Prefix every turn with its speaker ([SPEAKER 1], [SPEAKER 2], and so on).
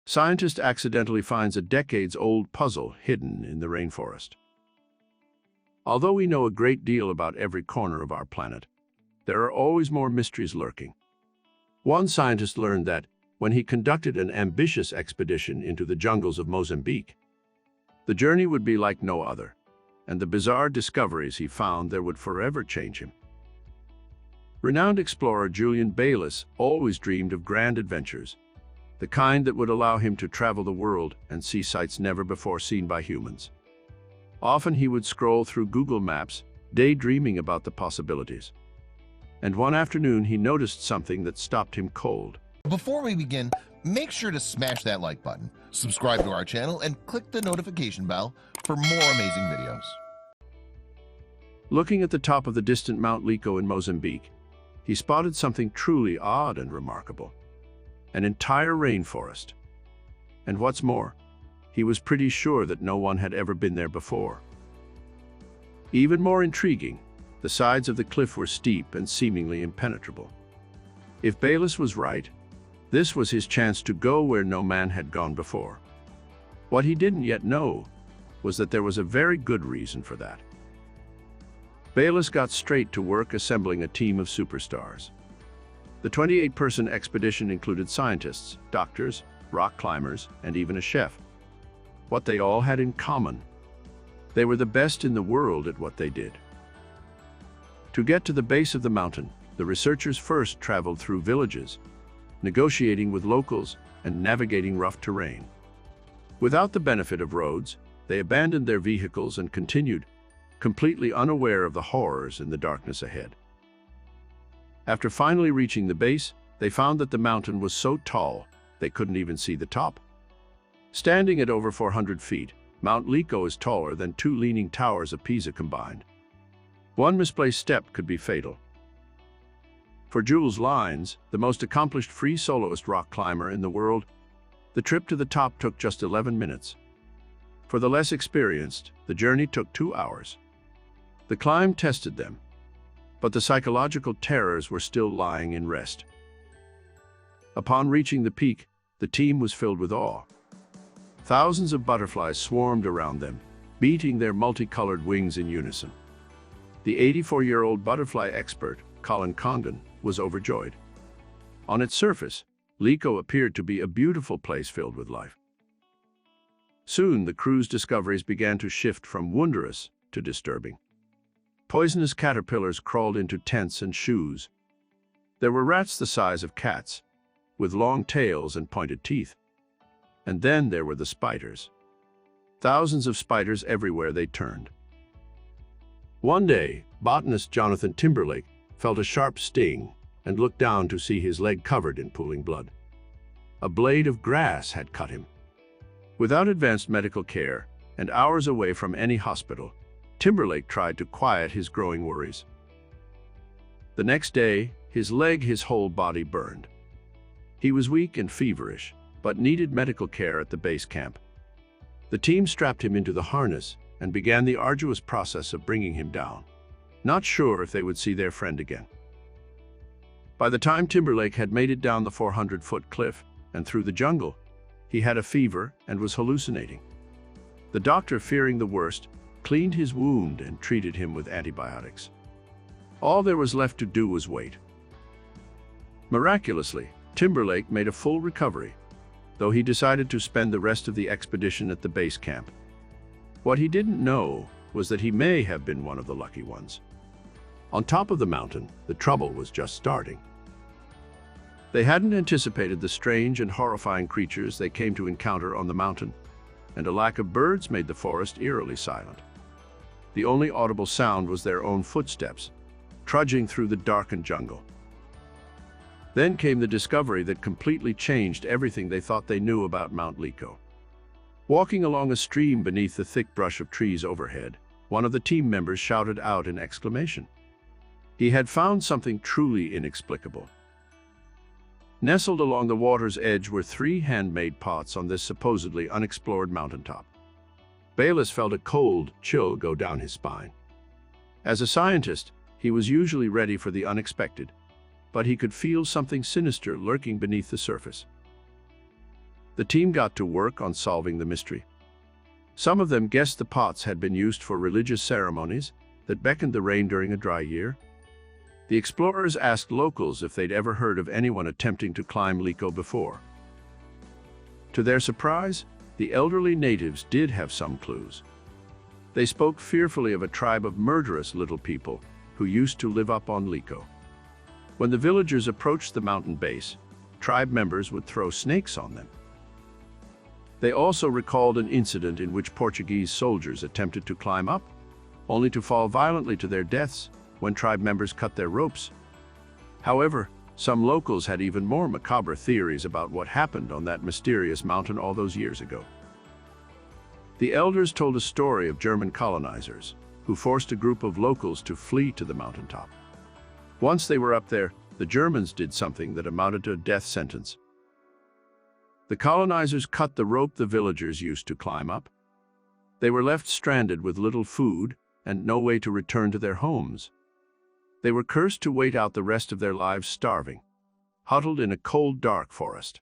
[SPEAKER 1] Scientist accidentally finds a decades-old puzzle hidden in the rainforest. Although we know a great deal about every corner of our planet, there are always more mysteries lurking. One scientist learned that when he conducted an ambitious expedition into the jungles of Mozambique, the journey would be like no other, and the bizarre discoveries he found there would forever change him. Renowned explorer Julian Bayliss always dreamed of grand adventures, the kind that would allow him to travel the world and see sights never before seen by humans. Often he would scroll through Google Maps, daydreaming about the possibilities. And one afternoon he noticed something that stopped him cold.
[SPEAKER 2] Before we begin, make sure to smash that like button, subscribe to our channel, and click the notification bell for more amazing videos.
[SPEAKER 1] Looking at the top of the distant Mount Lico in Mozambique, he spotted something truly odd and remarkable. An entire rainforest. And what's more, he was pretty sure that no one had ever been there before. Even more intriguing, the sides of the cliff were steep and seemingly impenetrable. If Bayliss was right, this was his chance to go where no man had gone before. What he didn't yet know was that there was a very good reason for that. Bayliss got straight to work assembling a team of superstars. The 28-person expedition included scientists, doctors, rock climbers, and even a chef. What they all had in common: they were the best in the world at what they did. To get to the base of the mountain, the researchers first traveled through villages, negotiating with locals and navigating rough terrain. Without the benefit of roads, they abandoned their vehicles and continued, completely unaware of the horrors in the darkness ahead. After finally reaching the base, they found that the mountain was so tall they couldn't even see the top. Standing at over 400 feet, Mount Lico is taller than two leaning towers of Pisa combined. One misplaced step could be fatal. For Jules Lines, the most accomplished free soloist rock climber in the world, the trip to the top took just 11 minutes. For the less experienced, the journey took 2 hours. The climb tested them, but the psychological terrors were still lying in rest. Upon reaching the peak, the team was filled with awe. Thousands of butterflies swarmed around them, beating their multicolored wings in unison. The 84-year-old butterfly expert, Colin Condon, was overjoyed. On its surface, Lico appeared to be a beautiful place filled with life. Soon, the crew's discoveries began to shift from wondrous to disturbing. Poisonous caterpillars crawled into tents and shoes. There were rats the size of cats, with long tails and pointed teeth. And then there were the spiders. Thousands of spiders everywhere they turned. One day, botanist Jonathan Timberlake felt a sharp sting and looked down to see his leg covered in pooling blood. A blade of grass had cut him. Without advanced medical care and hours away from any hospital, Timberlake tried to quiet his growing worries. The next day, his whole body burned. He was weak and feverish, but needed medical care at the base camp. The team strapped him into the harness and began the arduous process of bringing him down, not sure if they would see their friend again. By the time Timberlake had made it down the 400-foot cliff and through the jungle, he had a fever and was hallucinating. The doctor, fearing the worst, cleaned his wound and treated him with antibiotics. All there was left to do was wait. Miraculously, Timberlake made a full recovery, though he decided to spend the rest of the expedition at the base camp. What he didn't know was that he may have been one of the lucky ones. On top of the mountain, the trouble was just starting. They hadn't anticipated the strange and horrifying creatures they came to encounter on the mountain, and a lack of birds made the forest eerily silent. The only audible sound was their own footsteps, trudging through the darkened jungle. Then came the discovery that completely changed everything they thought they knew about Mount Lico. Walking along a stream beneath the thick brush of trees overhead, one of the team members shouted out in exclamation. He had found something truly inexplicable. Nestled along the water's edge were 3 handmade pots on this supposedly unexplored mountaintop. Bayliss felt a cold chill go down his spine. As a scientist, he was usually ready for the unexpected, but he could feel something sinister lurking beneath the surface. The team got to work on solving the mystery. Some of them guessed the pots had been used for religious ceremonies that beckoned the rain during a dry year. The explorers asked locals if they'd ever heard of anyone attempting to climb Liko before. To their surprise, the elderly natives did have some clues. They spoke fearfully of a tribe of murderous little people who used to live up on Liko. When the villagers approached the mountain base, tribe members would throw snakes on them. They also recalled an incident in which Portuguese soldiers attempted to climb up, only to fall violently to their deaths when tribe members cut their ropes. However, some locals had even more macabre theories about what happened on that mysterious mountain all those years ago. The elders told a story of German colonizers who forced a group of locals to flee to the mountaintop. Once they were up there, the Germans did something that amounted to a death sentence. The colonizers cut the rope the villagers used to climb up. They were left stranded with little food and no way to return to their homes. They were cursed to wait out the rest of their lives starving, huddled in a cold, dark forest.